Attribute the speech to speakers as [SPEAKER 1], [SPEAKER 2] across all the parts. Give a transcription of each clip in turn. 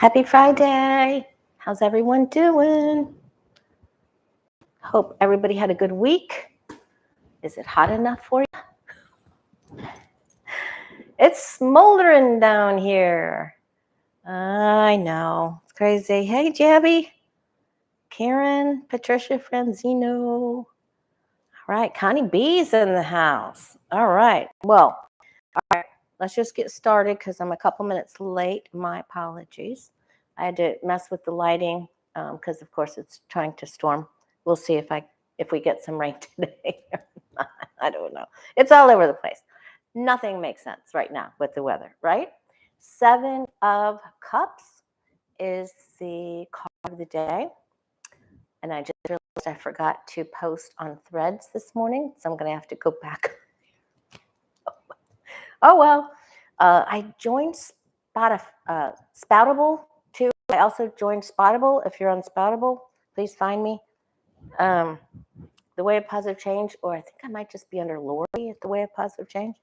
[SPEAKER 1] Happy Friday. How's everyone doing? Hope everybody had a good week. Is it hot enough for you? It's smoldering down here. I know. It's crazy. Hey, Jabby. Karen, Patricia, Franzino. All right. Connie B's in the house. All right. Well, all right. Let's just get started because I'm a couple minutes late. My apologies. I had to mess with the lighting because, of course, it's trying to storm. We'll see if we get some rain today. I don't know. It's all over the place. Nothing makes sense right now with the weather, right? 7 of Cups is the card of the day. And I just realized I forgot to post on Threads this morning, so I'm going to have to go back. Oh, well. I joined Spoutable, too. I also joined Spoutable. If you're on Spoutable, please find me. The Way of Positive Change, or I think I might just be under Lori at The Way of Positive Change.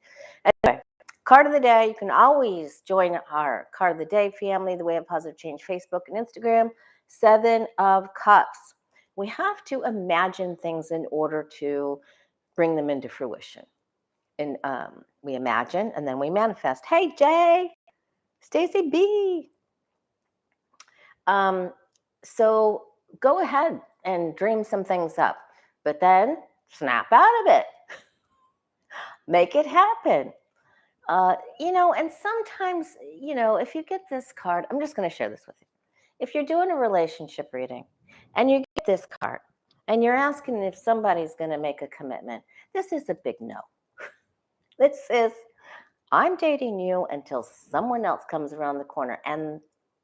[SPEAKER 1] Anyway, card of the day. You can always join our card of the day family, The Way of Positive Change, Facebook and Instagram. 7 of Cups. We have to imagine things in order to bring them into fruition. And we imagine and then we manifest. Hey, Jay, Stacy B. So go ahead and dream some things up, but then snap out of it. Make it happen. And sometimes, if you get this card, I'm just going to share this with you. If you're doing a relationship reading and you get this card and you're asking if somebody's going to make a commitment, this is a big no. It says, I'm dating you until someone else comes around the corner. And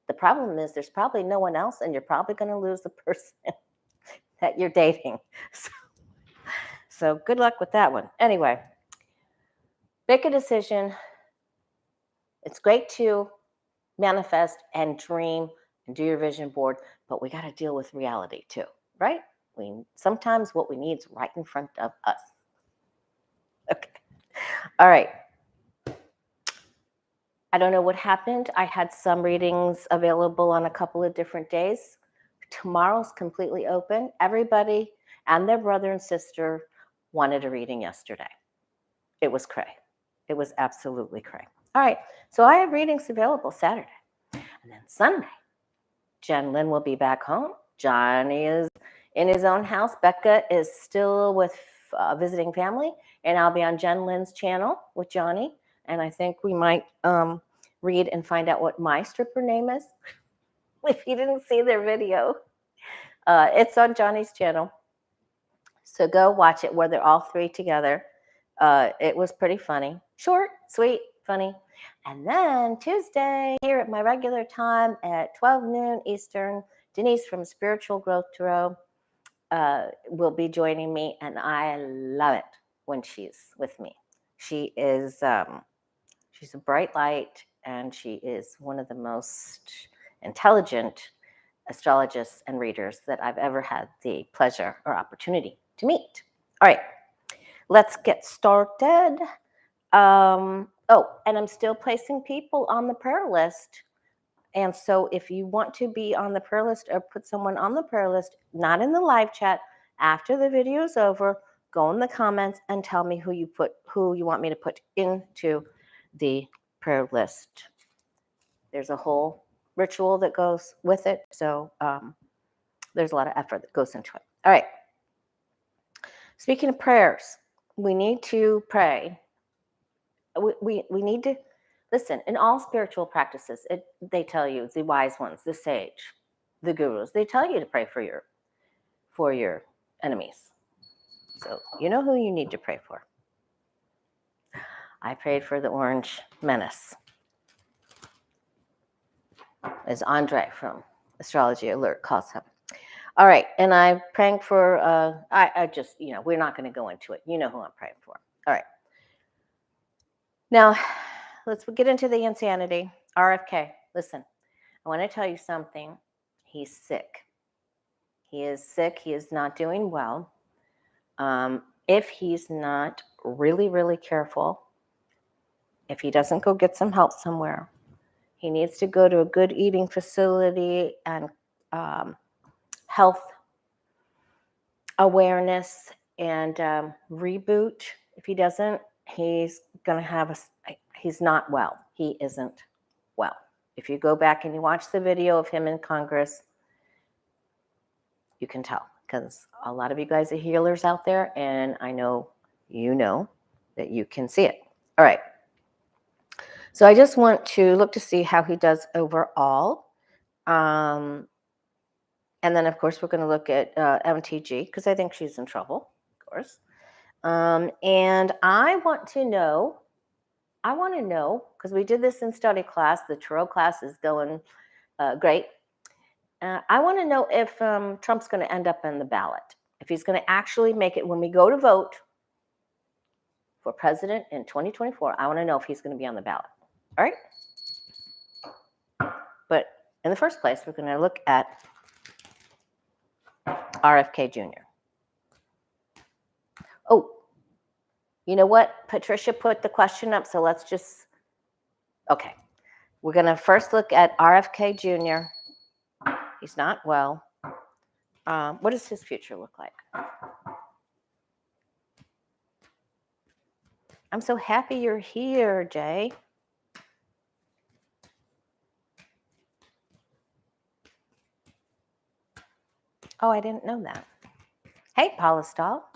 [SPEAKER 1] the problem is there's probably no one else, and you're probably going to lose the person that you're dating. So good luck with that one. Anyway, make a decision. It's great to manifest and dream and do your vision board, but we got to deal with reality too, right? Sometimes what we need is right in front of us. Okay. All right. I don't know what happened. I had some readings available on a couple of different days. Tomorrow's completely open. Everybody and their brother and sister wanted a reading yesterday. It was cray. It was absolutely cray. All right. So I have readings available Saturday. And then Sunday, Jen Lynn will be back home. Johnny is in his own house. Becca is still with visiting family. And I'll be on Jen Lynn's channel with Johnny. And I think we might read and find out what my stripper name is. If you didn't see their video, it's on Johnny's channel. So go watch it where they're all 3 together. It was pretty funny. Short, sweet, funny. And then Tuesday, here at my regular time at 12 noon Eastern, Denise from Spiritual Growth Tarot will be joining me. And I love it when she's with me. She is... she's a bright light, and she is one of the most intelligent astrologists and readers that I've ever had the pleasure or opportunity to meet. All right, let's get started. And I'm still placing people on the prayer list. And so if you want to be on the prayer list or put someone on the prayer list, not in the live chat, after the video is over, go in the comments and tell me who you want me to put into the prayer list. There's a whole ritual that goes with it. So there's a lot of effort that goes into it. All right. Speaking of prayers, we need to pray. We need to listen. In all spiritual practices, they tell you, the wise ones, the sage, the gurus, they tell you to pray for your enemies. So you know who you need to pray for. I prayed for the Orange Menace, as Andre from Astrology Alert calls him. All right, and I'm praying for, I just, we're not going to go into it. You know who I'm praying for. All right. Now, let's get into the insanity. RFK, listen, I want to tell you something. He's sick. He is sick. He is not doing well. If he's not really, really careful, if he doesn't go get some help somewhere, He needs to go to a good eating facility and health awareness and reboot. If he doesn't, he's going to have he's not well. He isn't well. If you go back and you watch the video of him in Congress, you can tell, because a lot of you guys are healers out there, and I know you know that you can see it. All right. So I just want to look to see how he does overall. And then, of course, we're going to look at MTG, because I think she's in trouble, of course. And I want to know, because we did this in study class, the tarot class is going great. I want to know if Trump's going to end up in the ballot, if he's going to actually make it when we go to vote for president in 2024. I want to know if he's going to be on the ballot. All right. But in the first place, we're going to look at RFK Jr. Oh, you know what? Patricia put the question up, so let's just, okay. We're going to first look at RFK Jr. He's not well. What does his future look like? I'm so happy you're here, Jay. Oh, I didn't know that. Hey, Paula Stahl.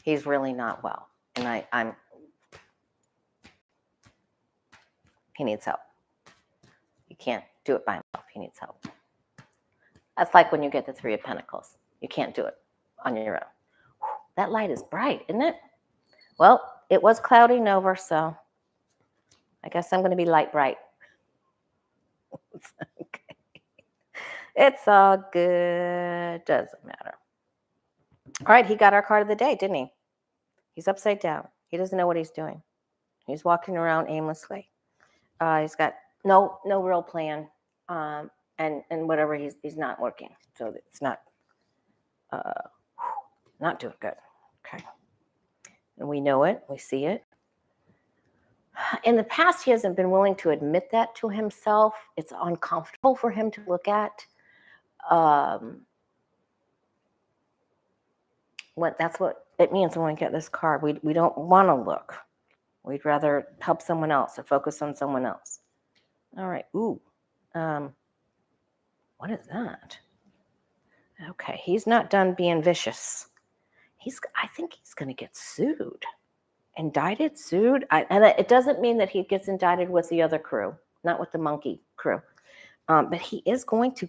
[SPEAKER 1] He's really not well, and he needs help. You can't do it by himself. He needs help. That's like when you get the Three of Pentacles. You can't do it on your own. That light is bright, isn't it? Well, it was clouding over, so I guess I'm going to be light bright. It's okay. It's all good. Doesn't matter. All right, he got our card of the day, didn't he? He's upside down. He doesn't know what he's doing. He's walking around aimlessly. He's got no real plan, and whatever he's not working. So it's not doing good. Okay, and we know it. We see it. In the past, he hasn't been willing to admit that to himself. It's uncomfortable for him to look at. That's what it means when we get this card. We don't want to look. We'd rather help someone else or focus on someone else. All right. Ooh. What is that? Okay. He's not done being vicious. I think he's going to get sued. Indicted, sued. And it doesn't mean that he gets indicted with the other crew, not with the monkey crew. But he is going to,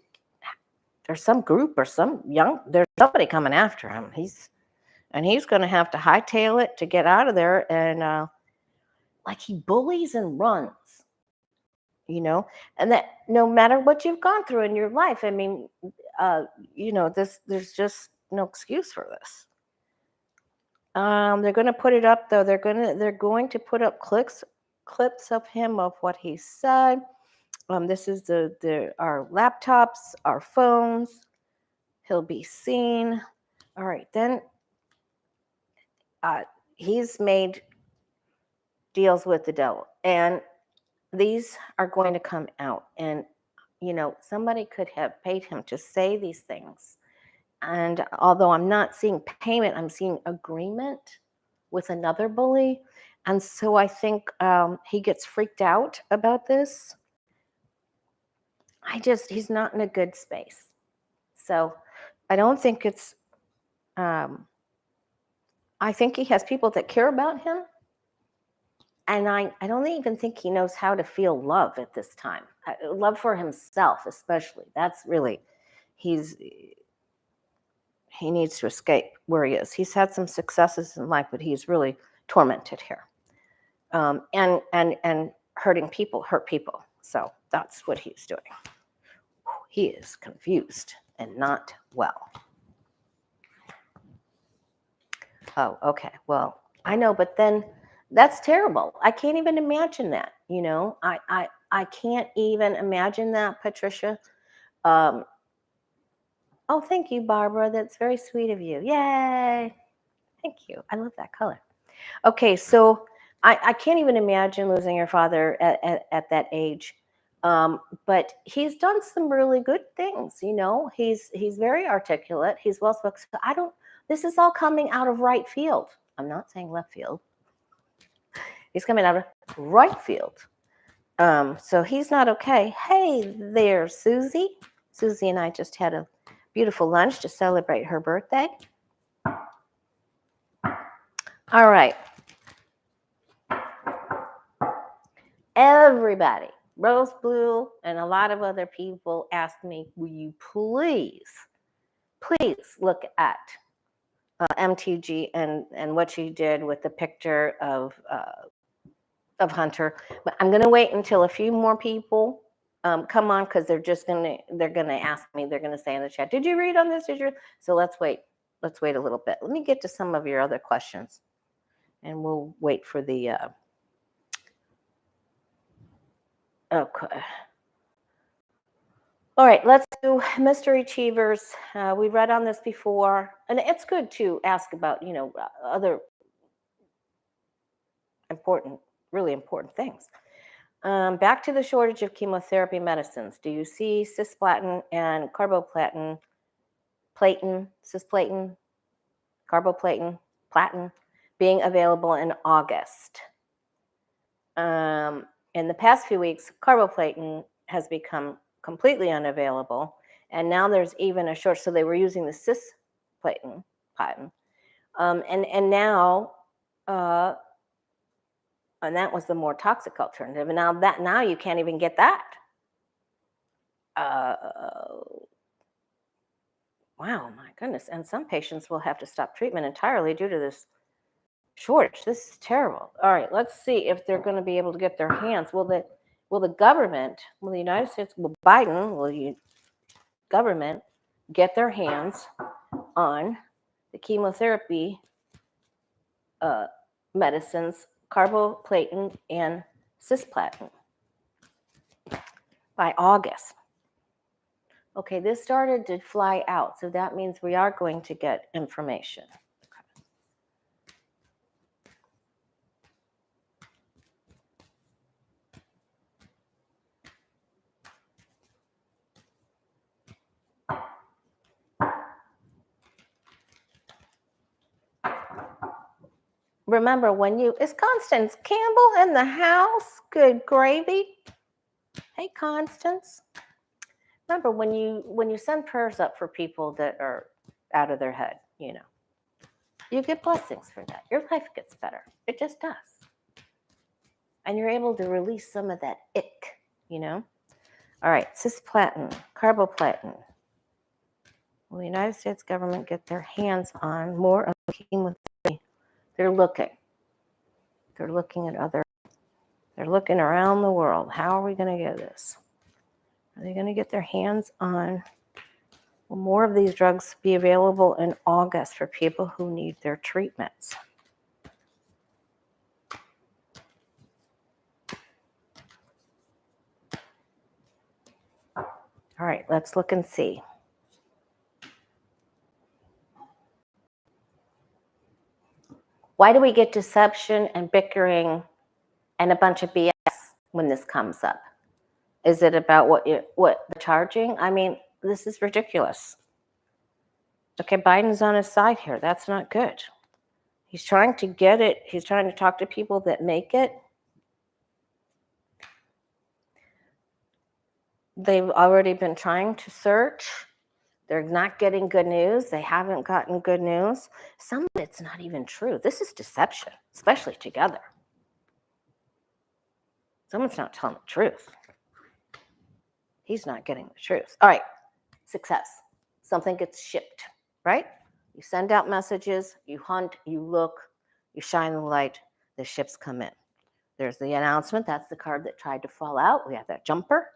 [SPEAKER 1] there's some group or there's somebody coming after him. He's going to have to hightail it to get out of there. And like he bullies and runs, and that no matter what you've gone through in your life, I mean, there's just no excuse for this. They're going to put it up though. They're going to put up clips of him of what he said. This is our laptops, our phones. He'll be seen. All right, then he's made deals with the devil, and these are going to come out. And somebody could have paid him to say these things. And although I'm not seeing payment, I'm seeing agreement with another bully. And so I think he gets freaked out about this. He's not in a good space. So I don't think it's, I think he has people that care about him. And I don't even think he knows how to feel love at this time. Love for himself, especially. That's really, he needs to escape where he is. He's had some successes in life, but he's really tormented here. And hurt people. So that's what he's doing. He is confused and not well. Oh, okay. Well, I know, but then that's terrible. I can't even imagine that. I can't even imagine that, Patricia. Oh, thank you, Barbara. That's very sweet of you. Yay. Thank you. I love that color. Okay, so I can't even imagine losing your father at that age. But he's done some really good things, you know. He's very articulate. He's well spoken. So this is all coming out of right field. I'm not saying left field. He's coming out of right field. So he's not okay. Hey there, Susie. Susie and I just had a beautiful lunch to celebrate her birthday. All right. Everybody, Rose Blue and a lot of other people asked me, will you please look at MTG and what she did with the picture of Hunter. But I'm going to wait until a few more people come on, because they're going to ask me. They're going to say in the chat, did you read on this? So let's wait a little bit. Let me get to some of your other questions, and we'll wait for the okay. All right, let's do Mystery Achievers. We read on this before, and it's good to ask about, you know, other really important things. Back to the shortage of chemotherapy medicines. Do you see cisplatin and carboplatin, cisplatin, carboplatin, platin being available in August? In the past few weeks, carboplatin has become completely unavailable, and now there's even a shortage. So they were using the cisplatin, and now, and that was the more toxic alternative. And now you can't even get that. Wow, my goodness! And some patients will have to stop treatment entirely due to this shortage. This is terrible. All right, let's see if they're going to be able to get their hands. Will the government, will the United States, will Biden, will the government get their hands on the chemotherapy medicines, carboplatin and cisplatin, by August? Okay, this started to fly out, so that means we are going to get information. Remember, is Constance Campbell in the house? Good gravy. Hey, Constance. Remember, when you send prayers up for people that are out of their head, you know, you get blessings for that. Your life gets better. It just does. And you're able to release some of that ick, you know. All right, cisplatin, carboplatin. Will the United States government get their hands on more of the chemotherapy? They're looking around the world. How are we going to get this? Are they going to get their hands on? Will more of these drugs be available in August for people who need their treatments? All right, let's look and see. Why do we get deception and bickering and a bunch of BS when this comes up? Is it about what they're charging? I mean, this is ridiculous. Okay, Biden's on his side here. That's not good. He's trying to get it. He's trying to talk to people that make it. They've already been trying to search. They're not getting good news. They haven't gotten good news. Some of it's not even true. This is deception, especially together. Someone's not telling the truth. He's not getting the truth. All right, success. Something gets shipped, right? You send out messages, you hunt, you look, you shine the light, the ships come in. There's the announcement. That's the card that tried to fall out. We have that jumper.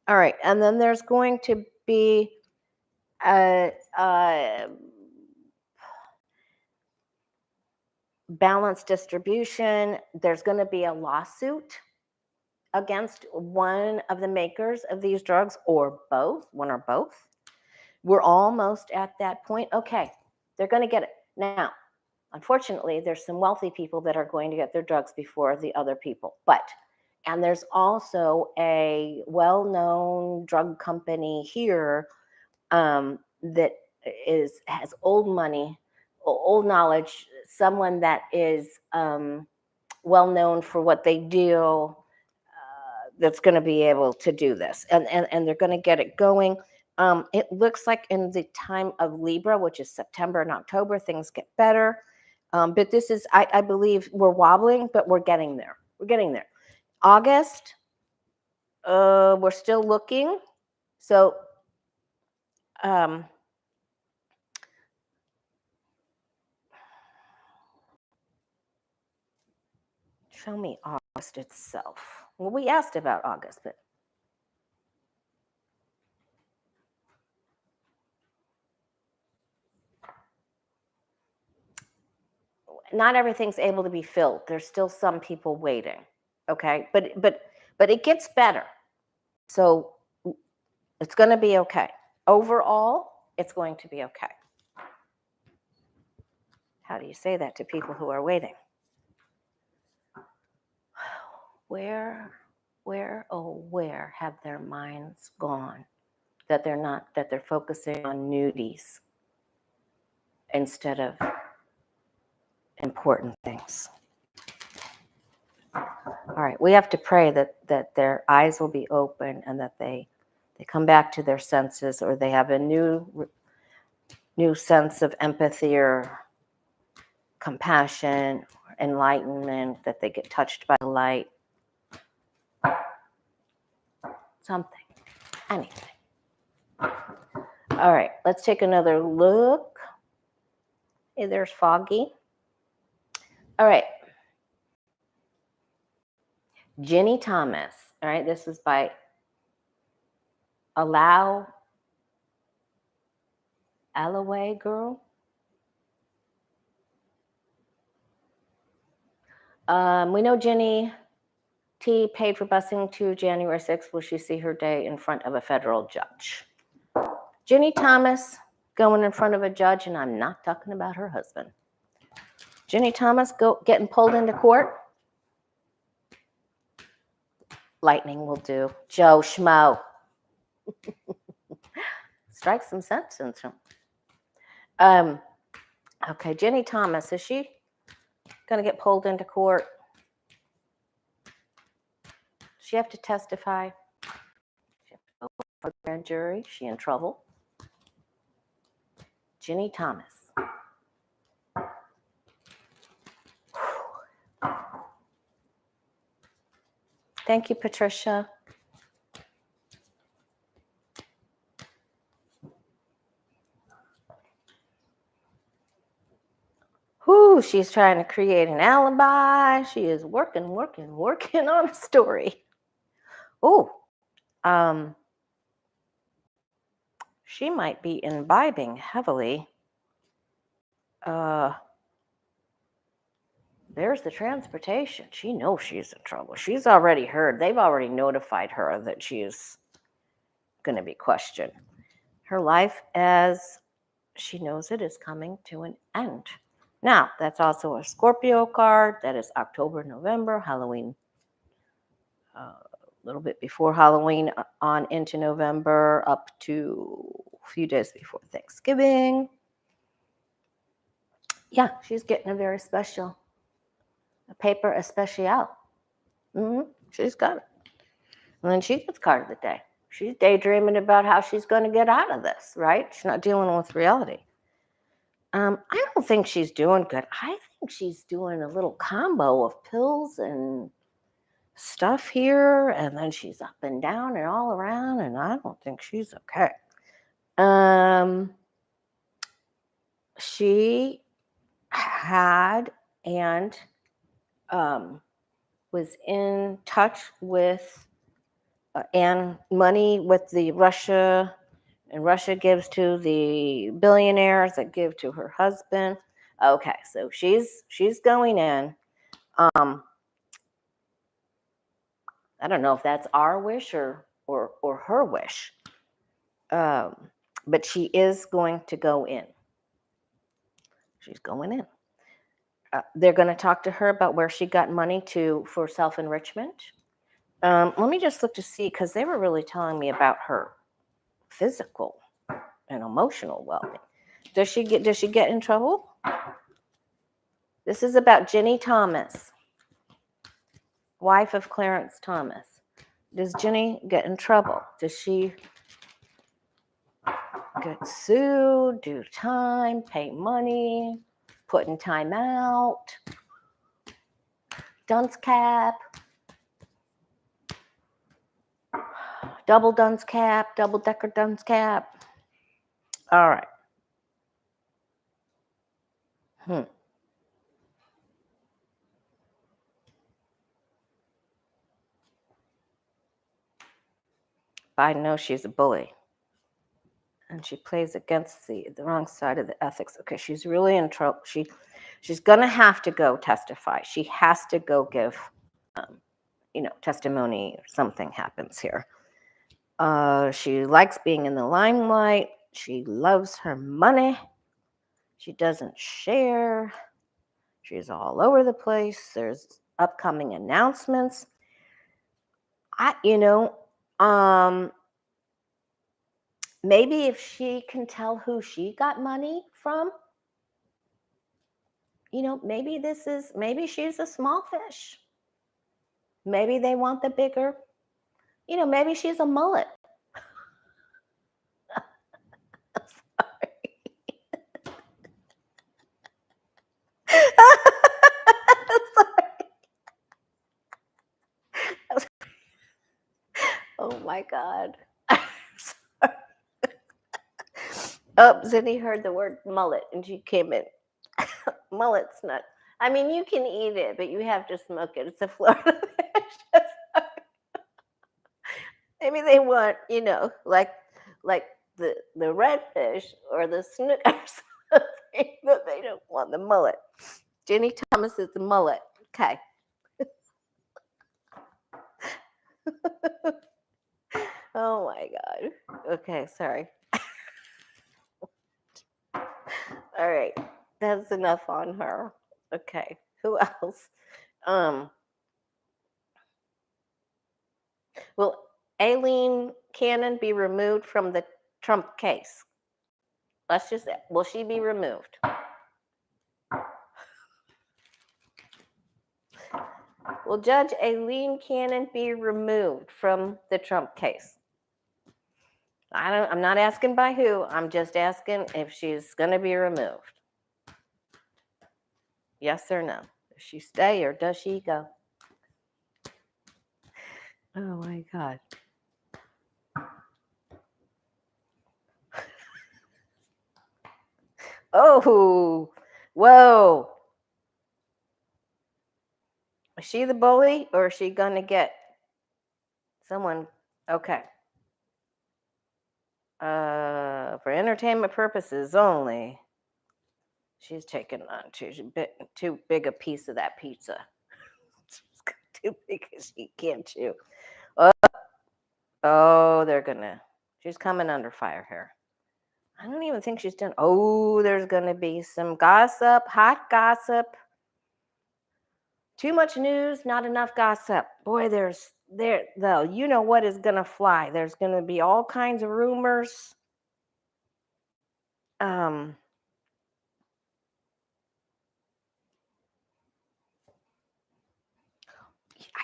[SPEAKER 1] All right, and then there's going to be a balanced distribution. There's going to be a lawsuit against one of the makers of these drugs, or both, one or both. We're almost at that point. Okay, they're going to get it. Now, unfortunately, there's some wealthy people that are going to get their drugs before the other people. And there's also a well-known drug company here that has old money, old knowledge, someone that is well known for what they do, that's going to be able to do this, and they're going to get it going. It looks like in the time of Libra, which is September and October, things get better. But this is, I believe, we're wobbling, but we're getting there. We're getting there. August, we're still looking. So show me August itself. Well, we asked about August, but not everything's able to be filled. There's still some people waiting. Okay, but it gets better. So it's going to be okay. Overall, it's going to be okay. How do you say that to people who are waiting? Where have their minds gone? That they're focusing on nudies instead of important things. All right, we have to pray that their eyes will be open and that they come back to their senses, or they have a new sense of empathy or compassion, or enlightenment, that they get touched by the light. Something, anything. All right, let's take another look. Hey, there's Foggy. All right. Ginny Thomas. All right, this is by Alloway Girl. We know Ginny T paid for busing to January 6th. Will she see her day in front of a federal judge? Ginny Thomas going in front of a judge, and I'm not talking about her husband. Ginny Thomas getting pulled into court. Lightning will do. Joe Schmo. Strike some sense into him. Okay, Ginny Thomas, is she going to get pulled into court? Does she have to testify? She have to go for a grand jury? Is she in trouble? Ginny Thomas. Thank you, Patricia. Whew, she's trying to create an alibi. She is working on a story. Oh, she might be imbibing heavily. There's the transportation. She knows she's in trouble. She's already heard. They've already notified her that she is going to be questioned. Her life, as she knows it, is coming to an end. Now, that's also a Scorpio card. That is October, November, Halloween. A little bit before Halloween, on into November, up to a few days before Thanksgiving. Yeah, she's getting a very special paper especial. She's got it. And then she gets card of the day. She's daydreaming about how she's going to get out of this, right? She's not dealing with reality. I don't think she's doing good. I think she's doing a little combo of pills and stuff here, and then she's up and down and all around, and I don't think she's okay. She had and was in touch with and money with the Russia, and Russia gives to the billionaires that give to her husband. Okay, so she's going in. I don't know if that's our wish or her wish. But she is going to go in. She's going in. They're going to talk to her about where she got money for self-enrichment. Let me just look to see, because they were really telling me about her physical and emotional well-being. Does she get in trouble? This is about Ginny Thomas, wife of Clarence Thomas. Does Ginny get in trouble? Does she get sued, do time, pay money, put in time out, dunce cap, double dunce cap, double-decker dunce cap? All right. Biden knows she's a bully. And she plays against the wrong side of the ethics. Okay, she's really in trouble. She's gonna have to go testify. She has to go give, testimony. Or something happens here. She likes being in the limelight. She loves her money. She doesn't share. She's all over the place. There's upcoming announcements. Maybe if she can tell who she got money from, maybe she's a small fish. Maybe they want the bigger, maybe she's a mullet. Oh my God. Sorry. Oh, Zinni heard the word mullet and she came in. Mullet's not. I mean, you can eat it, but you have to smoke it. It's a Florida fish. Maybe they want, like the redfish or the snook or something, but they don't want the mullet. Ginny Thomas is the mullet. Okay. Oh my God. Okay, sorry. All right. That's enough on her. Okay. Who else? Will Aileen Canon be removed from the Trump case? Will she be removed? Will Judge Aileen Canon be removed from the Trump case? I'm not asking by who. I'm just asking if she's going to be removed. Yes or no? Does she stay or does she go? Oh my God. Oh, whoa. Is she the bully or is she going to get someone? Okay. For entertainment purposes only, she's taking on too big a piece of that pizza. Too big as she can't chew. Oh, she's coming under fire here. I don't even think she's done. Oh, there's going to be some gossip, hot gossip. Too much news, not enough gossip. Boy, though, you know what is going to fly. There's going to be all kinds of rumors. I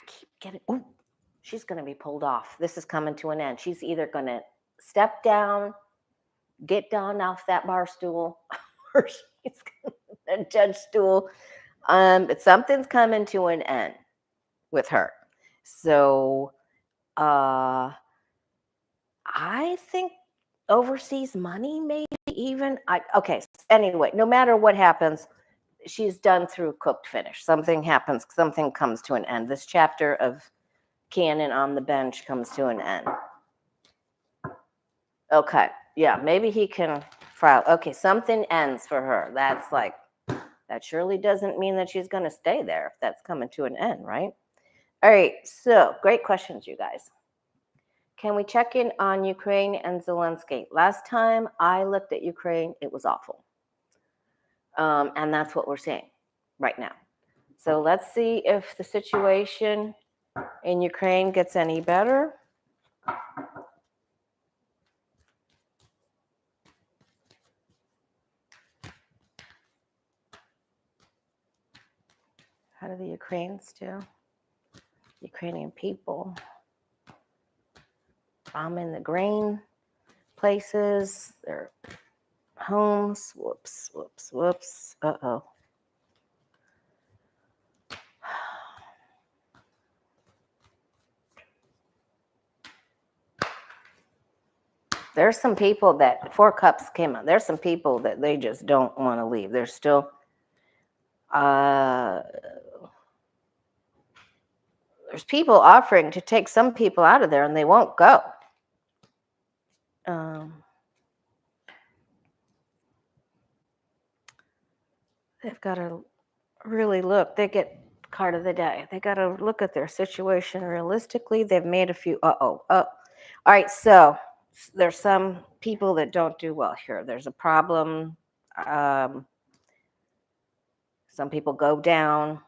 [SPEAKER 1] keep getting, she's going to be pulled off. This is coming to an end. She's either going to step down, get down off that bar stool, or she's going to judge stool. But something's coming to an end with her. So I think overseas money, maybe even. Okay, anyway, no matter what happens, she's done through cooked finish. Something happens, something comes to an end. This chapter of Canon on the bench comes to an end. Okay, yeah, maybe he can file. Okay, something ends for her. That surely doesn't mean that she's going to stay there if that's coming to an end, right? All right, so great questions, you guys. Can we check in on Ukraine and Zelensky? Last time I looked at Ukraine, it was awful. And that's what we're seeing right now. So let's see if the situation in Ukraine gets any better. How do the Ukrainians do? Ukrainian people bombing the grain places, their homes. Whoops, whoops, whoops. Uh-oh. There's some people that 4 Cups came out. There's some people that they just don't want to leave. There's still there's people offering to take some people out of there and they won't go. They've got to really look. They get card of the day. They got to look at their situation realistically. They've made a few. All right, so there's some people that don't do well here. There's a problem. Some people go down.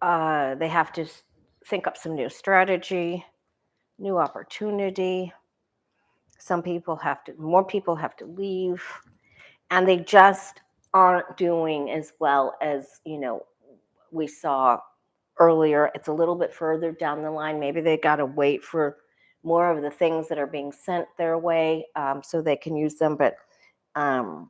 [SPEAKER 1] They have to think up some new strategy, new opportunity. Some people more people have to leave, and they just aren't doing as well as, we saw earlier. It's a little bit further down the line. Maybe they got to wait for more of the things that are being sent their way so they can use them. But and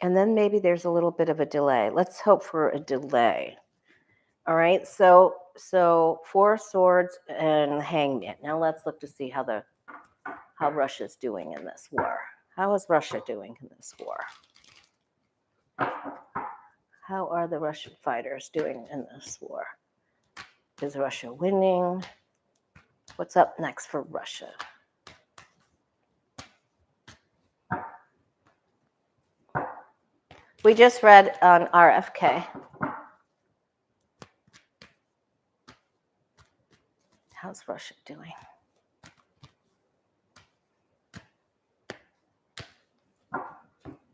[SPEAKER 1] then maybe there's a little bit of a delay. Let's hope for a delay. All right, so 4 Swords and Hangman. Now let's look to see how Russia's doing in this war. How is Russia doing in this war? How are the Russian fighters doing in this war? Is Russia winning? What's up next for Russia? We just read on RFK. How's Russia doing?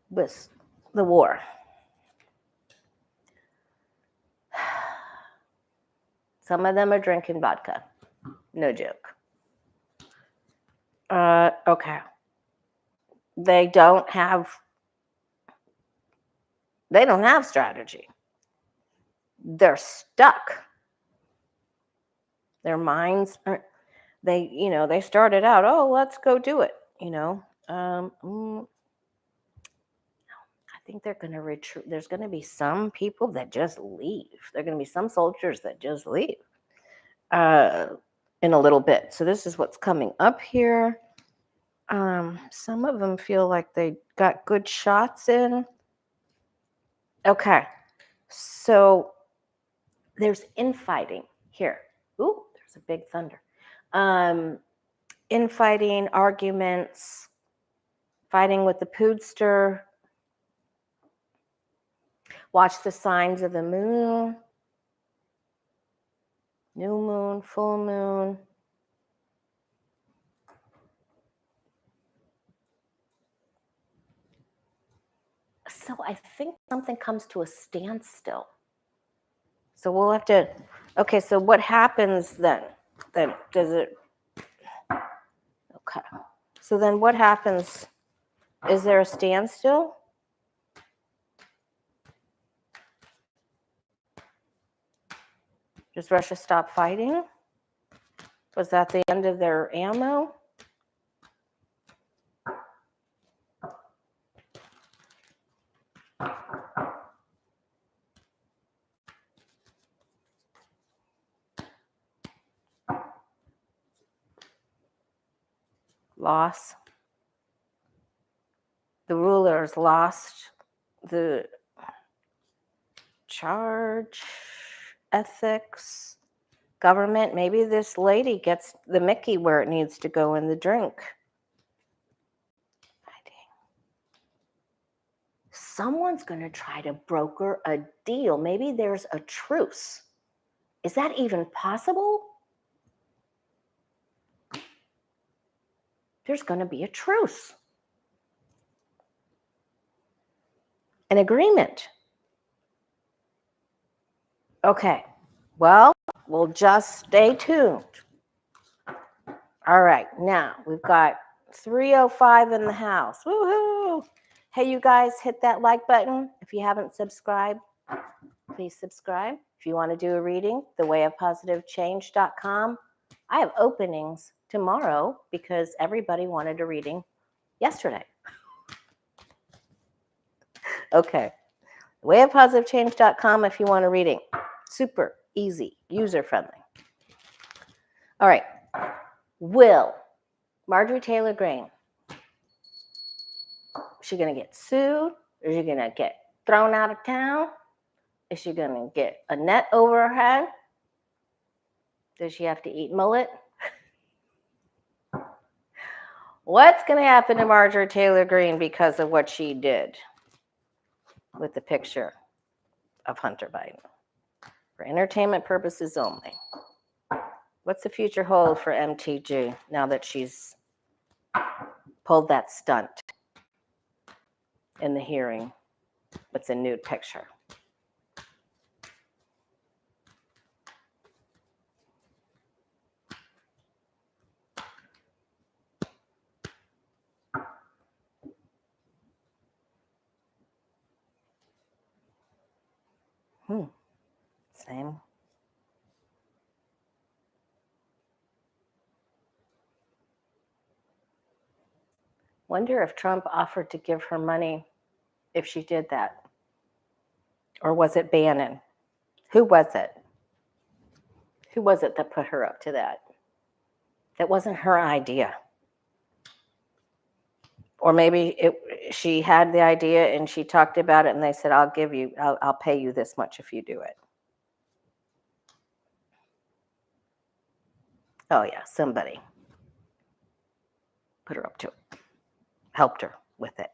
[SPEAKER 1] With the war. Some of them are drinking vodka. No joke. Okay. They don't have strategy. They're stuck. Their minds aren't, they started out, oh, let's go do it, I think they're going to retreat. There's going to be some people that just leave. There are going to be some soldiers that just leave in a little bit. So this is what's coming up here. Some of them feel like they got good shots in. Okay. So there's infighting here. Ooh, there's a big thunder. Infighting, arguments, fighting with the poodster. Watch the signs of the moon. New moon, full moon. So I think something comes to a standstill. So we'll have to, okay, so what happens then? Then does it, okay. So then what happens? Is there a standstill? Does Russia stop fighting? Was that the end of their ammo? Loss. The rulers lost the charge, ethics, government. Maybe this lady gets the Mickey where it needs to go in the drink. someone's going to try to broker a deal. Maybe there's a truce. Is that even possible? There's going to be a truce. An agreement. Okay, well, we'll just stay tuned. All right, now we've got 305 in the house. Woohoo! Hey, you guys, hit that like button. If you haven't subscribed, please subscribe. If you want to do a reading, thewayofpositivechange.com. I have openings tomorrow because everybody wanted a reading yesterday. Okay, thewayofpositivechange.com if you want a reading. Super easy, user-friendly. All right, Will, Marjorie Taylor Greene. Is she going to get sued? Is she going to get thrown out of town? Is she going to get a net over her head? Does she have to eat mullet? What's going to happen to Marjorie Taylor Greene because of what she did with the picture of Hunter Biden? For entertainment purposes only. What's the future hold for MTG now that she's pulled that stunt in the hearing? It's a nude picture. Same. Wonder if Trump offered to give her money if she did that. Or was it Bannon? Who was it? Who was it that put her up to that? That wasn't her idea. Or maybe she had the idea and she talked about it and they said, I'll pay you this much if you do it. Oh yeah, somebody put her up to it, helped her with it.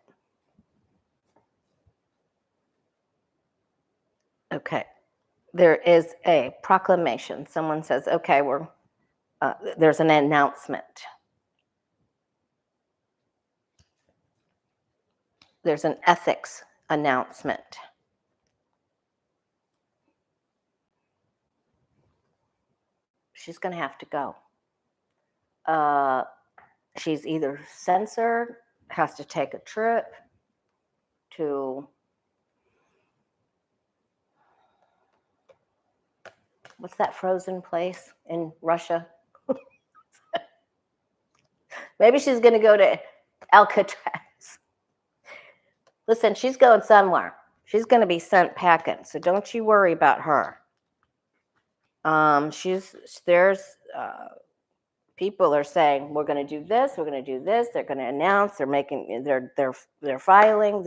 [SPEAKER 1] Okay, there is a proclamation. Someone says, okay, there's an announcement. There's an ethics announcement. She's going to have to go. She's either censored, has to take a trip to, what's that frozen place in Russia? Maybe she's going to go to Alcatraz. Listen, she's going somewhere. She's going to be sent packing, so don't you worry about her. People are saying we're going to do this, we're going to do this. They're going to announce. They're making. They're filing.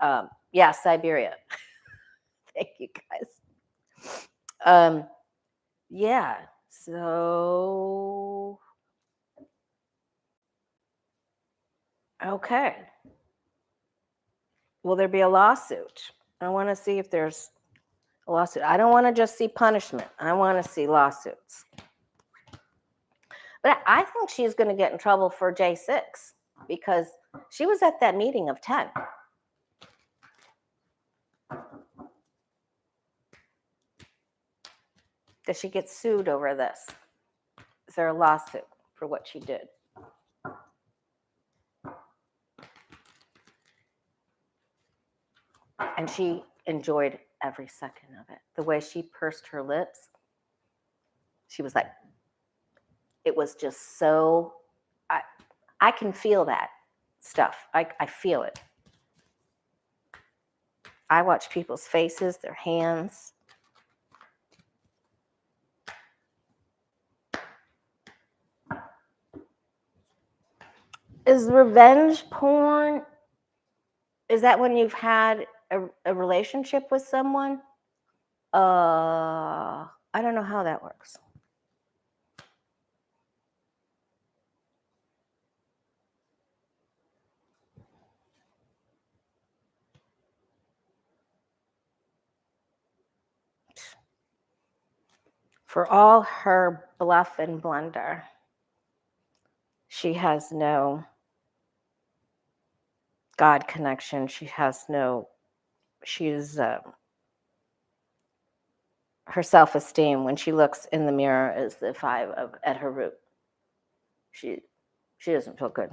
[SPEAKER 1] Siberia. Thank you guys. Yeah. So okay. Will there be a lawsuit? I want to see if there's a lawsuit. I don't want to just see punishment. I want to see lawsuits. But I think she's going to get in trouble for J6 because she was at that meeting of 10. Does she get sued over this? Is there a lawsuit for what she did? And she enjoyed every second of it. The way she pursed her lips, she was like, it was just so, I can feel that stuff. I feel it. I watch people's faces, their hands. Is revenge porn, is that when you've had a relationship with someone? I don't know how that works. For all her bluff and blunder, she has no God connection. She's her self-esteem when she looks in the mirror is the 5 at her root. She doesn't feel good.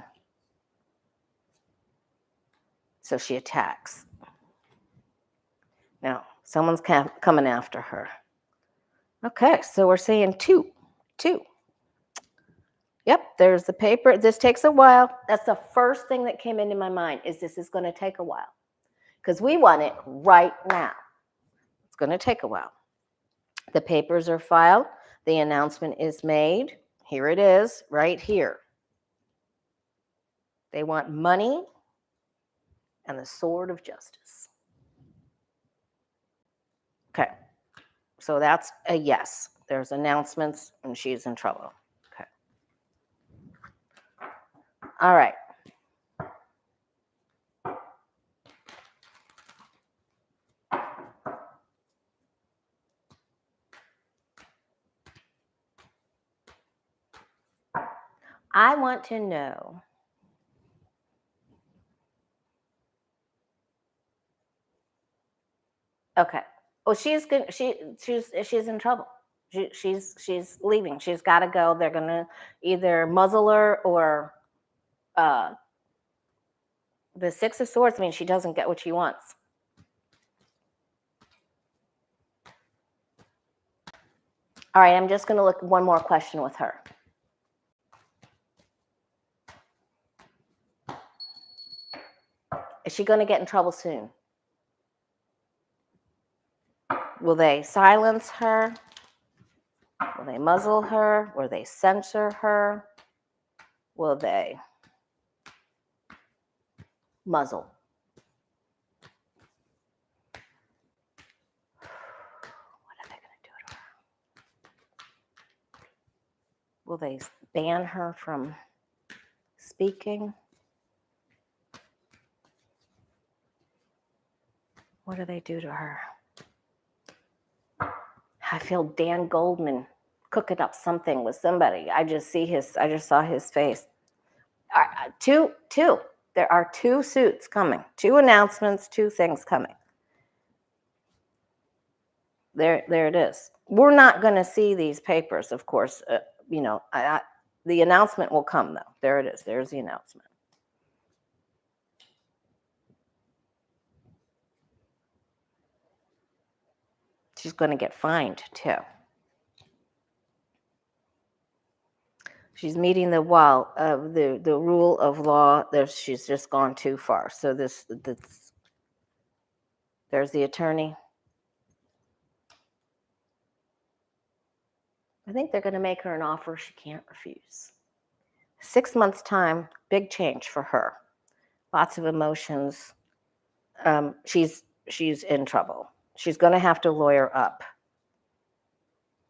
[SPEAKER 1] So she attacks. Now, someone's coming after her. Okay, so we're saying 2. Yep, there's the paper. This takes a while. That's the first thing that came into my mind is this is going to take a while because we want it right now. It's going to take a while. The papers are filed. The announcement is made. Here it is, right here. They want money and the sword of justice. Okay, so that's a yes. There's announcements and she's in trouble. Okay. All right. I want to know okay. Well, she's good. She's in trouble. She's leaving. She's got to go. They're gonna either muzzle her or the 6 of Swords means she doesn't get what she wants. All right, I'm just gonna look one more question with her. Is she gonna get in trouble soon? Will they silence her? Will they muzzle her? Will they censor her? Will they muzzle? What are they going to do to her? Will they ban her from speaking? What do they do to her? I feel Dan Goldman cooking up something with somebody. I just saw his face. Two. There are 2 suits coming. 2 announcements, 2 things coming. There it is. We're not going to see these papers, of course. The announcement will come, though. There it is. There's the announcement. She's going to get fined, too. She's meeting the wall of the rule of law. She's just gone too far. So there's the attorney. I think they're going to make her an offer she can't refuse. 6 months' time, big change for her. Lots of emotions. She's in trouble. She's going to have to lawyer up.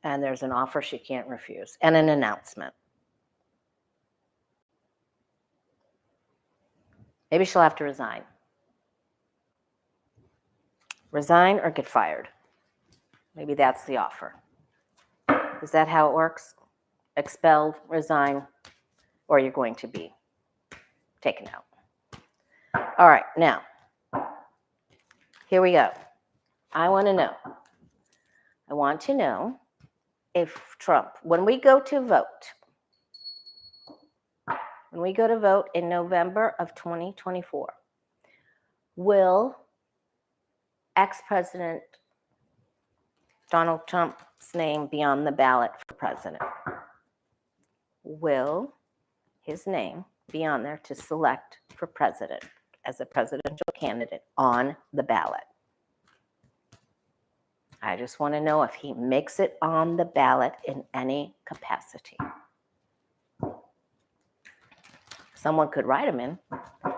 [SPEAKER 1] And there's an offer she can't refuse and an announcement. Maybe she'll have to resign. Resign or get fired. Maybe that's the offer. Is that how it works? Expelled, resign, or you're going to be taken out. All right, now, here we go. I want to know if Trump, when we go to vote in November of 2024, will ex-President Donald Trump's name be on the ballot for president? Will his name be on there to select for president as a presidential candidate on the ballot? I just want to know if he makes it on the ballot in any capacity. Someone could write him in,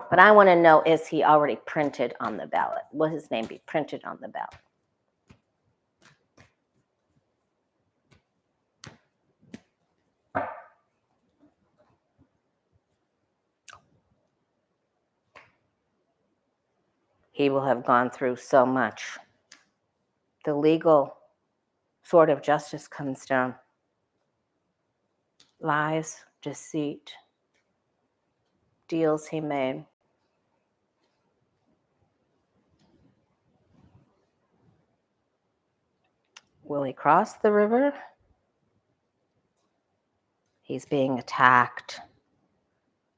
[SPEAKER 1] but I want to know, is he already printed on the ballot? Will his name be printed on the ballot? He will have gone through so much. The legal sword of justice comes down. Lies, deceit, deals he made. Will he cross the river? He's being attacked.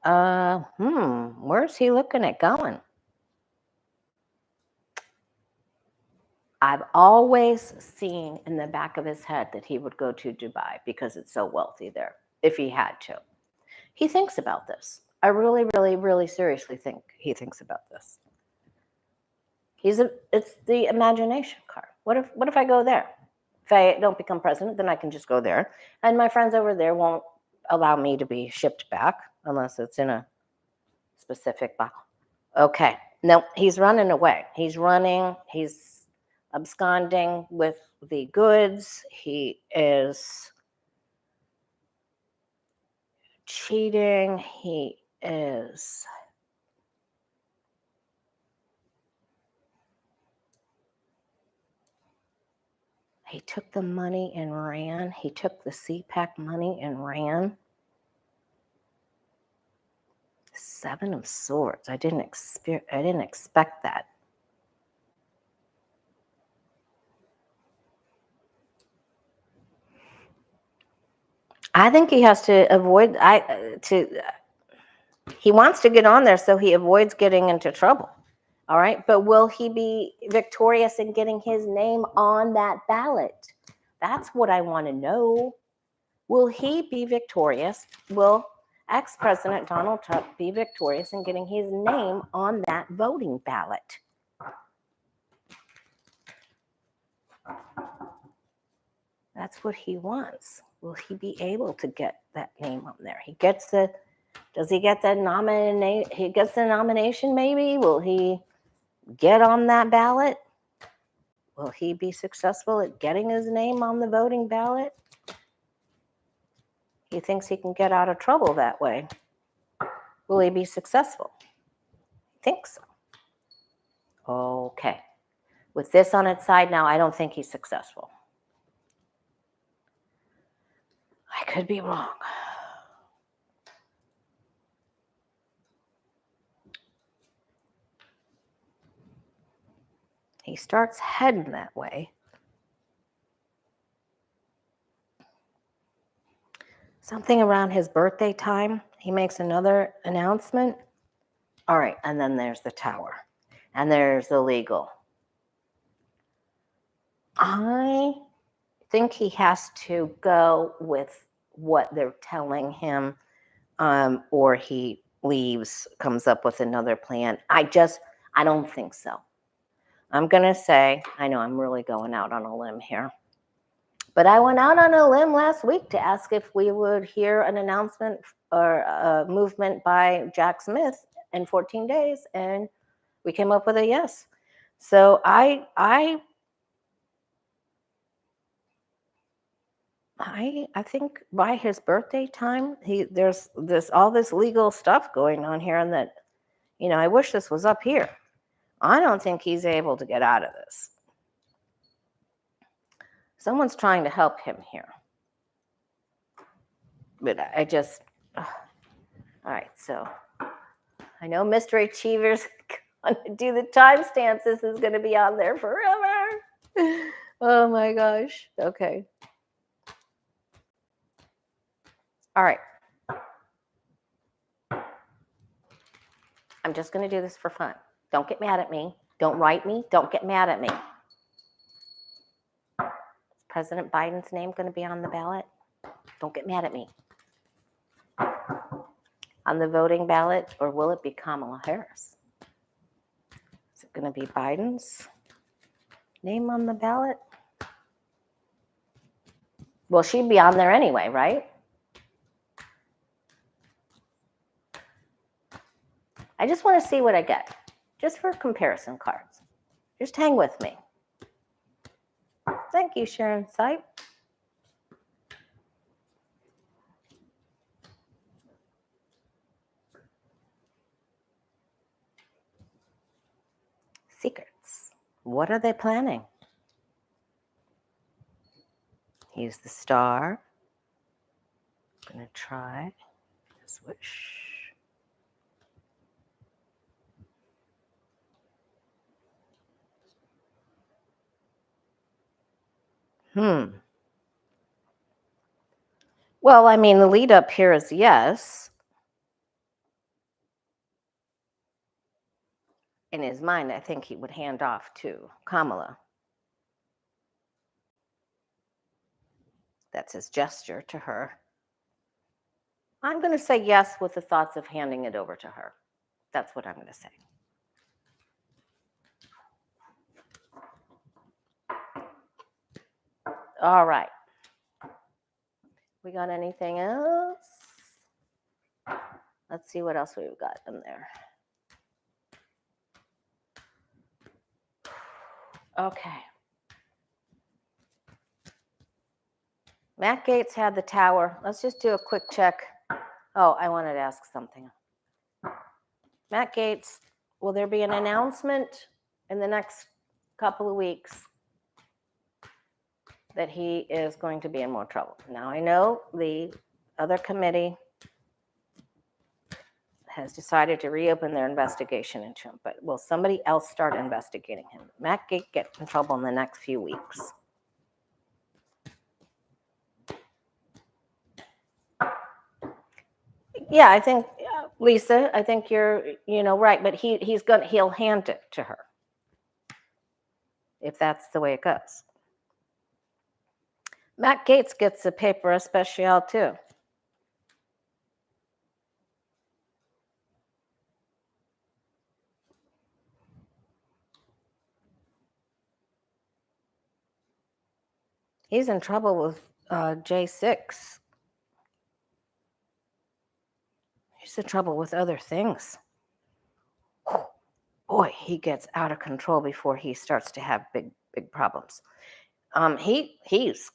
[SPEAKER 1] Where's he looking at going? I've always seen in the back of his head that he would go to Dubai because it's so wealthy there, if he had to. He thinks about this. I really, really, really seriously think he thinks about this. It's the imagination card. What if I go there? If I don't become president, then I can just go there. And my friends over there won't allow me to be shipped back unless it's in a specific box. Okay. No, he's running away. He's running. He's absconding with the goods. He is cheating. He is he took the money and ran. He took the CPAC money and ran. 7 of Swords. I didn't expect that. I think he has to avoid. He wants to get on there so he avoids getting into trouble. All right, but will he be victorious in getting his name on that ballot? That's what I want to know. Will he be victorious? Will ex-President Donald Trump be victorious in getting his name on that voting ballot? That's what he wants. Will he be able to get that name on there? Does he get the nomination? He gets the nomination maybe? Will he get on that ballot? Will he be successful at getting his name on the voting ballot? He thinks he can get out of trouble that way. Will he be successful? I think so. Okay. With this on its side now, I don't think he's successful. I could be wrong. He starts heading that way. Something around his birthday time, he makes another announcement. All right, and then there's the tower, and there's the legal. I think he has to go with what they're telling him, or he leaves, comes up with another plan. I don't think so. I'm going to say, I know I'm really going out on a limb here, but I went out on a limb last week to ask if we would hear an announcement or a movement by Jack Smith in 14 days, and we came up with a yes. So I think by his birthday time, there's all this legal stuff going on here, and that, I wish this was up here. I don't think he's able to get out of this. Someone's trying to help him here. But all right, so I know Mr. Achiever's going to do the timestamps. This is going to be on there forever. Oh my gosh. Okay. All right. I'm just going to do this for fun. Don't get mad at me. Don't write me. Don't get mad at me. Is President Biden's name going to be on the ballot? Don't get mad at me. On the voting ballot, or will it be Kamala Harris? Is it going to be Biden's name on the ballot? Well, she'd be on there anyway, right? I just want to see what I get, just for comparison cards. Just hang with me. Thank you, Sharon Sipe. Secrets. What are they planning? He's the star. I'm going to try. Switch. Well, I mean, the lead up here is yes. In his mind, I think he would hand off to Kamala. That's his gesture to her. I'm going to say yes with the thoughts of handing it over to her. That's what I'm going to say. All right. We got anything else? Let's see what else we've got in there. Okay. Matt Gaetz had the tower. Let's just do a quick check. Oh, I wanted to ask something. Matt Gaetz, will there be an announcement in the next couple of weeks that he is going to be in more trouble? Now, I know the other committee has decided to reopen their investigation into him, but will somebody else start investigating him? Matt Gaetz get in trouble in the next few weeks. Yeah, I think Lisa, I think you're right, but he'll hand it to her if that's the way it goes. Matt Gaetz gets a paper especial too. He's in trouble with J6. He's in trouble with other things. Boy, he gets out of control before he starts to have big problems. He's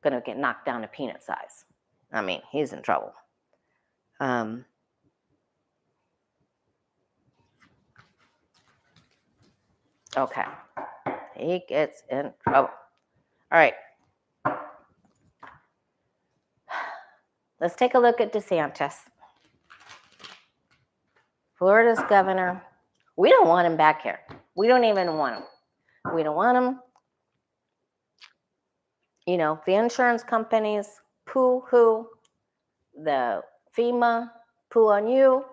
[SPEAKER 1] gonna get knocked down to peanut size. I mean, he's in trouble. Okay, he gets in trouble. All right. Let's take a look at DeSantis. Florida's governor. We don't want him back here. We don't even want him. We don't want him. The insurance companies, poo-hoo. The FEMA, poo on you.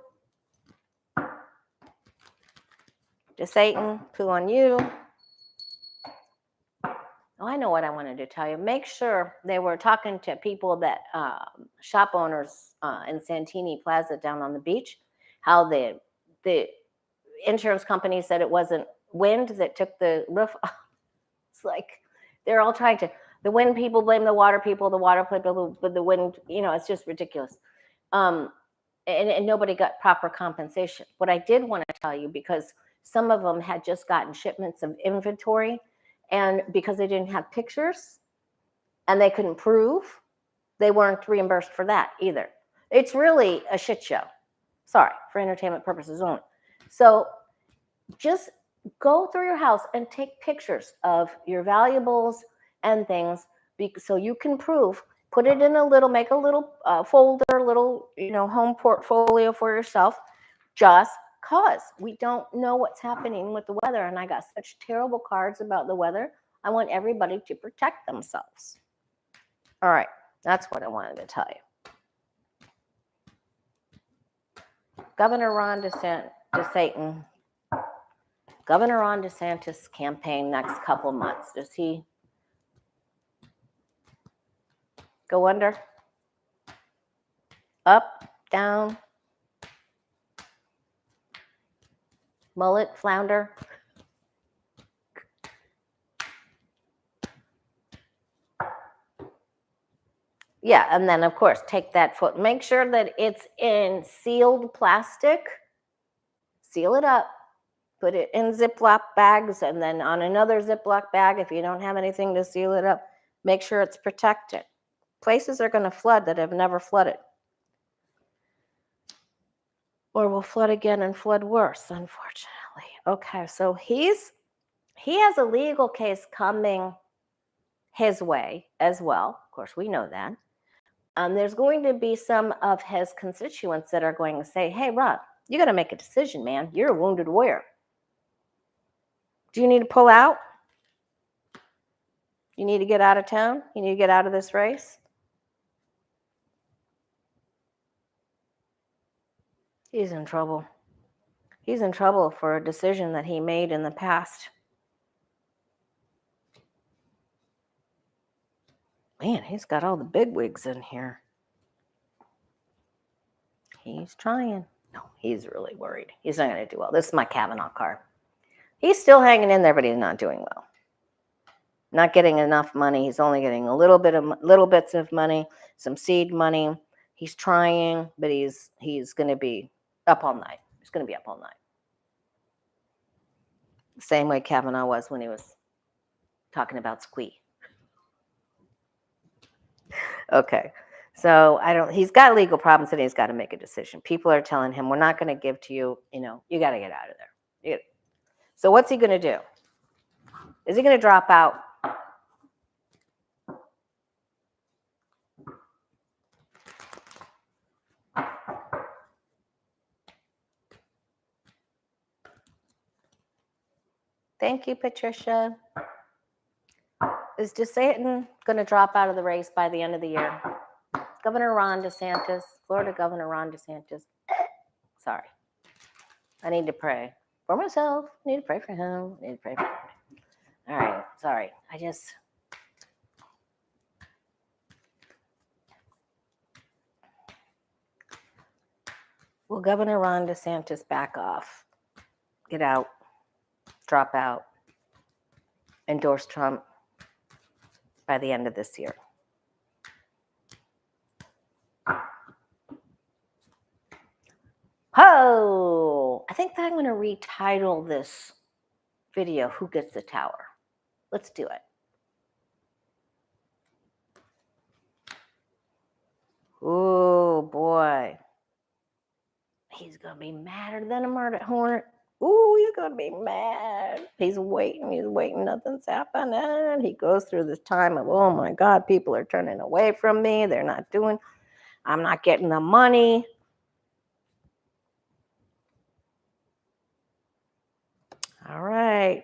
[SPEAKER 1] To Satan, poo on you. Oh, I know what I wanted to tell you. Make sure they were talking to people that shop owners in Santini Plaza down on the beach, how the insurance company said it wasn't wind that took the roof off. It's like they're all trying to. The wind people blame the water people, the water people, but the wind, it's just ridiculous. And nobody got proper compensation. What I did want to tell you, because some of them had just gotten shipments of inventory, and because they didn't have pictures and they couldn't prove, they weren't reimbursed for that either. It's really a shit show. Sorry, for entertainment purposes only. So just go through your house and take pictures of your valuables and things so you can prove. Put it in make a little folder, home portfolio for yourself, just because we don't know what's happening with the weather. And I got such terrible cards about the weather. I want everybody to protect themselves. All right, that's what I wanted to tell you. Governor Ron DeSantis, Governor Ron DeSantis campaign next couple months. Does he go under? Up? Down? Mullet? Flounder? Yeah, and then of course take that foot. Make sure that it's in sealed plastic. Seal it up. Put it in Ziploc bags, and then on another Ziploc bag, if you don't have anything to seal it up, make sure it's protected. Places are going to flood that have never flooded. Or will flood again and flood worse, unfortunately. Okay, so he has a legal case coming his way as well. Of course, we know that. There's going to be some of his constituents that are going to say, hey, Rod, you got to make a decision, man. You're a wounded warrior. Do you need to pull out? You need to get out of town? You need to get out of this race? He's in trouble. He's in trouble for a decision that he made in the past. Man, he's got all the bigwigs in here. He's trying. No, he's really worried. He's not going to do well. This is my Kavanaugh card. He's still hanging in there, but he's not doing well. Not getting enough money. He's only getting little bits of money, some seed money. He's trying, but he's going to be up all night. He's going to be up all night. The same way Kavanaugh was when he was talking about squee. Okay. So he's got legal problems and he's got to make a decision. People are telling him, we're not going to give to you, you got to get out of there. So what's he going to do? Is he going to drop out? Thank you, Patricia. Is DeSantis going to drop out of the race by the end of the year? Governor Ron DeSantis, Florida Governor Ron DeSantis. Sorry. I need to pray for myself. I need to pray for him. I need to pray for him. All right. Sorry. Will Governor Ron DeSantis back off? Get out. Drop out. Endorse Trump by the end of this year. Oh, I think that I'm going to retitle this video, Who Gets the Tower? Let's do it. Oh, boy. He's going to be madder than a murder hornet. Ooh, he's going to be mad. He's waiting. Nothing's happening. He goes through this time of, oh, my God, people are turning away from me. I'm not getting the money. All right.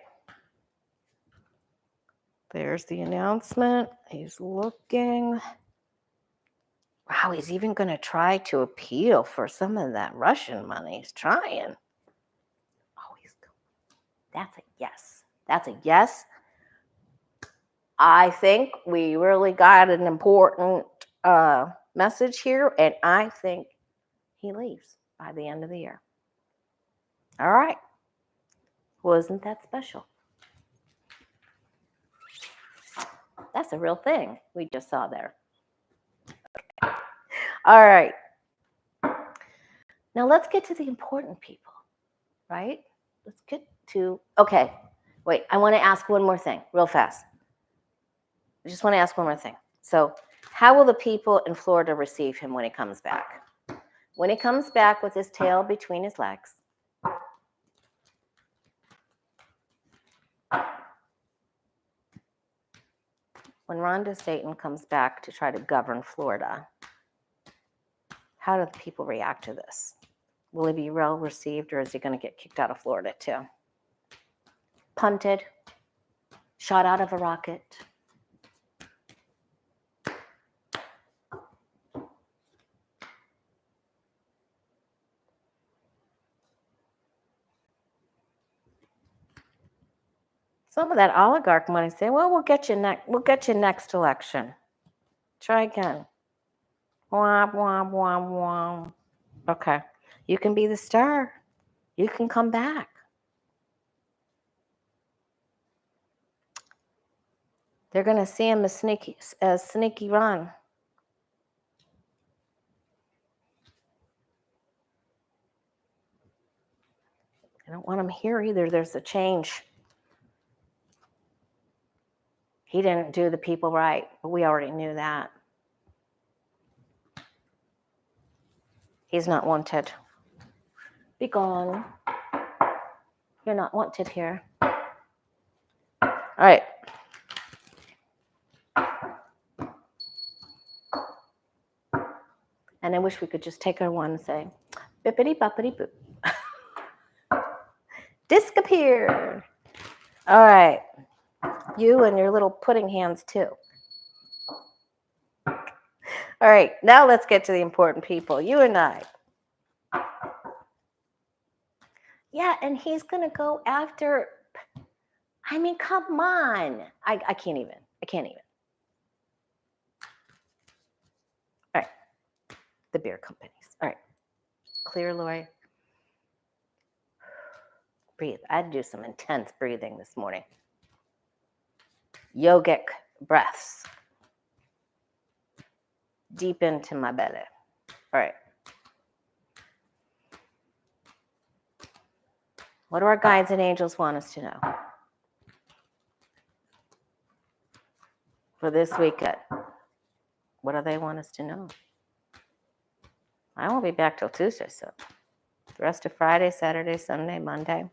[SPEAKER 1] There's the announcement. He's looking. Wow, he's even going to try to appeal for some of that Russian money. He's trying. Oh, that's a yes. That's a yes. I think we really got an important message here, and I think he leaves by the end of the year. All right. Wasn't that special? That's a real thing we just saw there. Okay. All right. Now let's get to the important people, right? Let's get to, okay. Wait, I want to ask one more thing real fast. I just want to ask one more thing. So how will the people in Florida receive him when he comes back? When he comes back with his tail between his legs, when Ron DeSantis comes back to try to govern Florida, how do the people react to this? Will he be well received, or is he going to get kicked out of Florida too? Punted, shot out of a rocket. Some of that oligarch money say, well, we'll get you next election. Try again. Womp, womp, womp, womp. Okay. You can be the star. You can come back. They're going to see him as sneaky Ron. I don't want him here either. There's a change. He didn't do the people right, but we already knew that. He's not wanted. Be gone. You're not wanted here. All right. And I wish we could just take our one and say, bippity boppity boop. Disappear. All right. You and your little pudding hands too. All right. Now let's get to the important people. You and I. Yeah, and he's going to go after. I mean, come on. I can't even. I can't even. All right. The beer companies. All right. Clear, Lori. Breathe. I had to do some intense breathing this morning. Yogic breaths. Deep into my belly. All right. What do our guides and angels want us to know for this weekend? What do they want us to know? I won't be back till Tuesday, so the rest of Friday, Saturday, Sunday, Monday.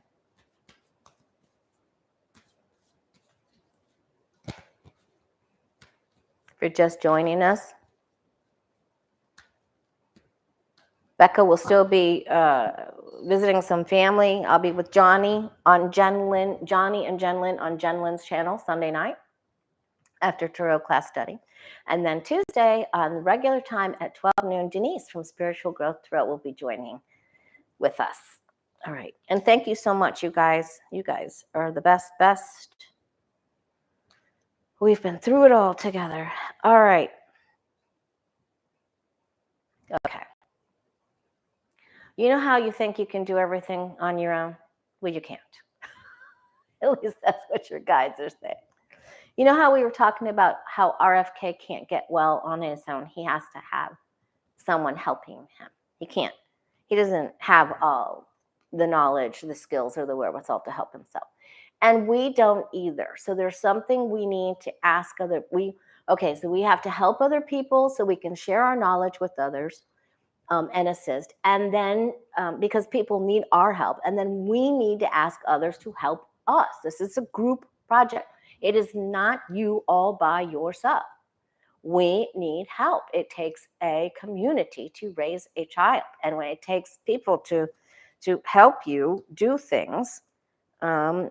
[SPEAKER 1] If you're just joining us, Becca will still be visiting some family. I'll be with Johnny and Jen Lynn on Jen Lynn's channel Sunday night after Tarot class study. And then Tuesday on the regular time at 12 noon, Denise from Spiritual Growth Tarot will be joining with us. All right. And thank you so much, you guys. You guys are the best. We've been through it all together. All right. Okay. You know how you think you can do everything on your own? Well, you can't. At least that's what your guides are saying. You know how we were talking about how RFK can't get well on his own? He has to have someone helping him. He can't. He doesn't have all the knowledge, the skills, or the wherewithal to help himself. And we don't either. So there's something we need to ask so we have to help other people so we can share our knowledge with others and assist. And then because people need our help. And then we need to ask others to help us. This is a group project. It is not you all by yourself. We need help. It takes a community to raise a child. And when it takes people to help you do things, and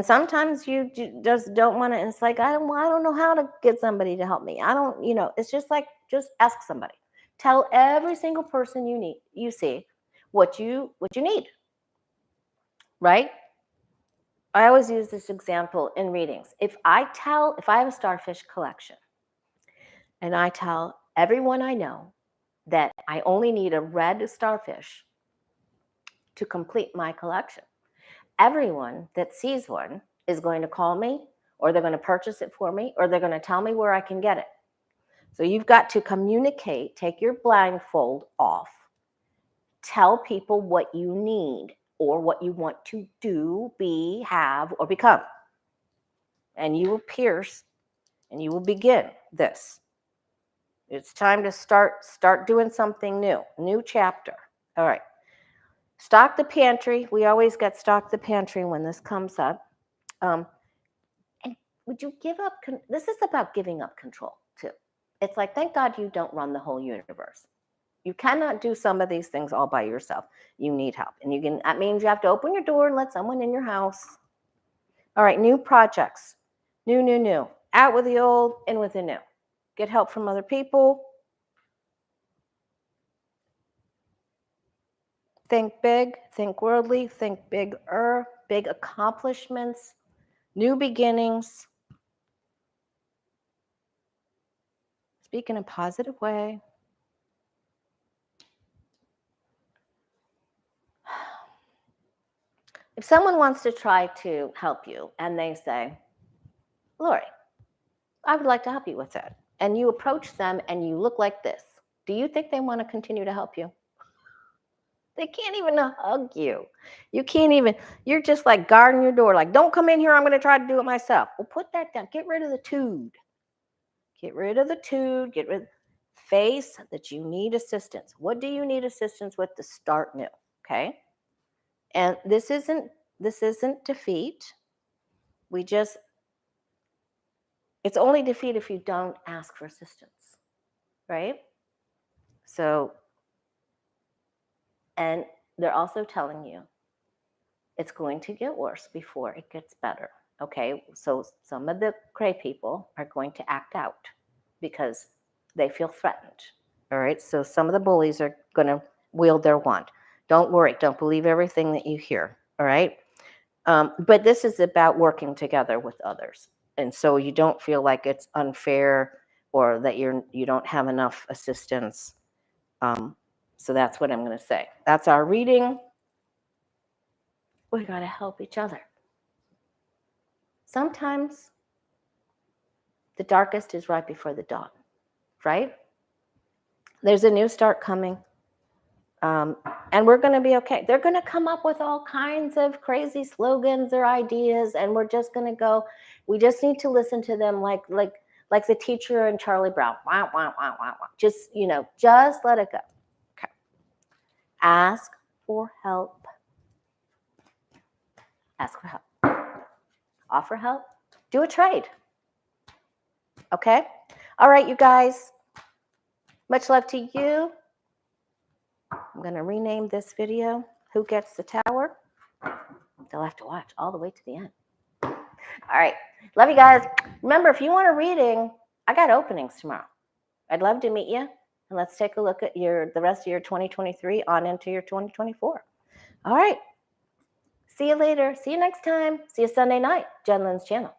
[SPEAKER 1] sometimes you just don't want to, it's like, I don't know how to get somebody to help me. It's just like, just ask somebody. Tell every single person you see what you need, right? I always use this example in readings. If I have a starfish collection and I tell everyone I know that I only need a red starfish to complete my collection, everyone that sees one is going to call me, or they're going to purchase it for me, or they're going to tell me where I can get it. So you've got to communicate, take your blindfold off, tell people what you need or what you want to do, be, have, or become. And you will pierce and you will begin this. It's time to start doing something new chapter. All right. Stock the pantry. We always get stock the pantry when this comes up. And would you give up? This is about giving up control too. It's like, thank God you don't run the whole universe. You cannot do some of these things all by yourself. You need help. And that means you have to open your door and let someone in your house. All right, new projects. New. Out with the old, in with the new. Get help from other people. Think big, think worldly, think bigger, big accomplishments, new beginnings. Speak in a positive way. If someone wants to try to help you and they say, Lori, I would like to help you with that. And you approach them and you look like this. Do you think they want to continue to help you? They can't even hug you. You can't even, you're just like guarding your door. Like, don't come in here. I'm going to try to do it myself. Well, put that down. Get rid of the tude. Get rid of the tude. Face that you need assistance. What do you need assistance with to start new? Okay. And this isn't defeat. It's only defeat if you don't ask for assistance, right? So, and they're also telling you it's going to get worse before it gets better. Okay, so some of the cray people are going to act out because they feel threatened. All right, so some of the bullies are going to wield their wand. Don't worry, don't believe everything that you hear. All right, but this is about working together with others, and so you don't feel like it's unfair or that you don't have enough assistance. So that's what I'm going to say. That's our reading. We got to help each other. Sometimes the darkest is right before the dawn, right? There's a new start coming, and we're going to be okay. They're going to come up with all kinds of crazy slogans or ideas, and we're just going to go. We just need to listen to them like the teacher and Charlie Brown. Wah, wah, wah, wah, wah. Just, just let it go. Okay. Ask for help. Ask for help. Offer help. Do a trade. Okay? All right, you guys. Much love to you. I'm going to rename this video, Who Gets the Tower? They'll have to watch all the way to the end. All right. Love you guys. Remember, if you want a reading, I got openings tomorrow. I'd love to meet you. And let's take a look at the rest of your 2023 on into your 2024. All right. See you later. See you next time. See you Sunday night, Jen Lynn's channel.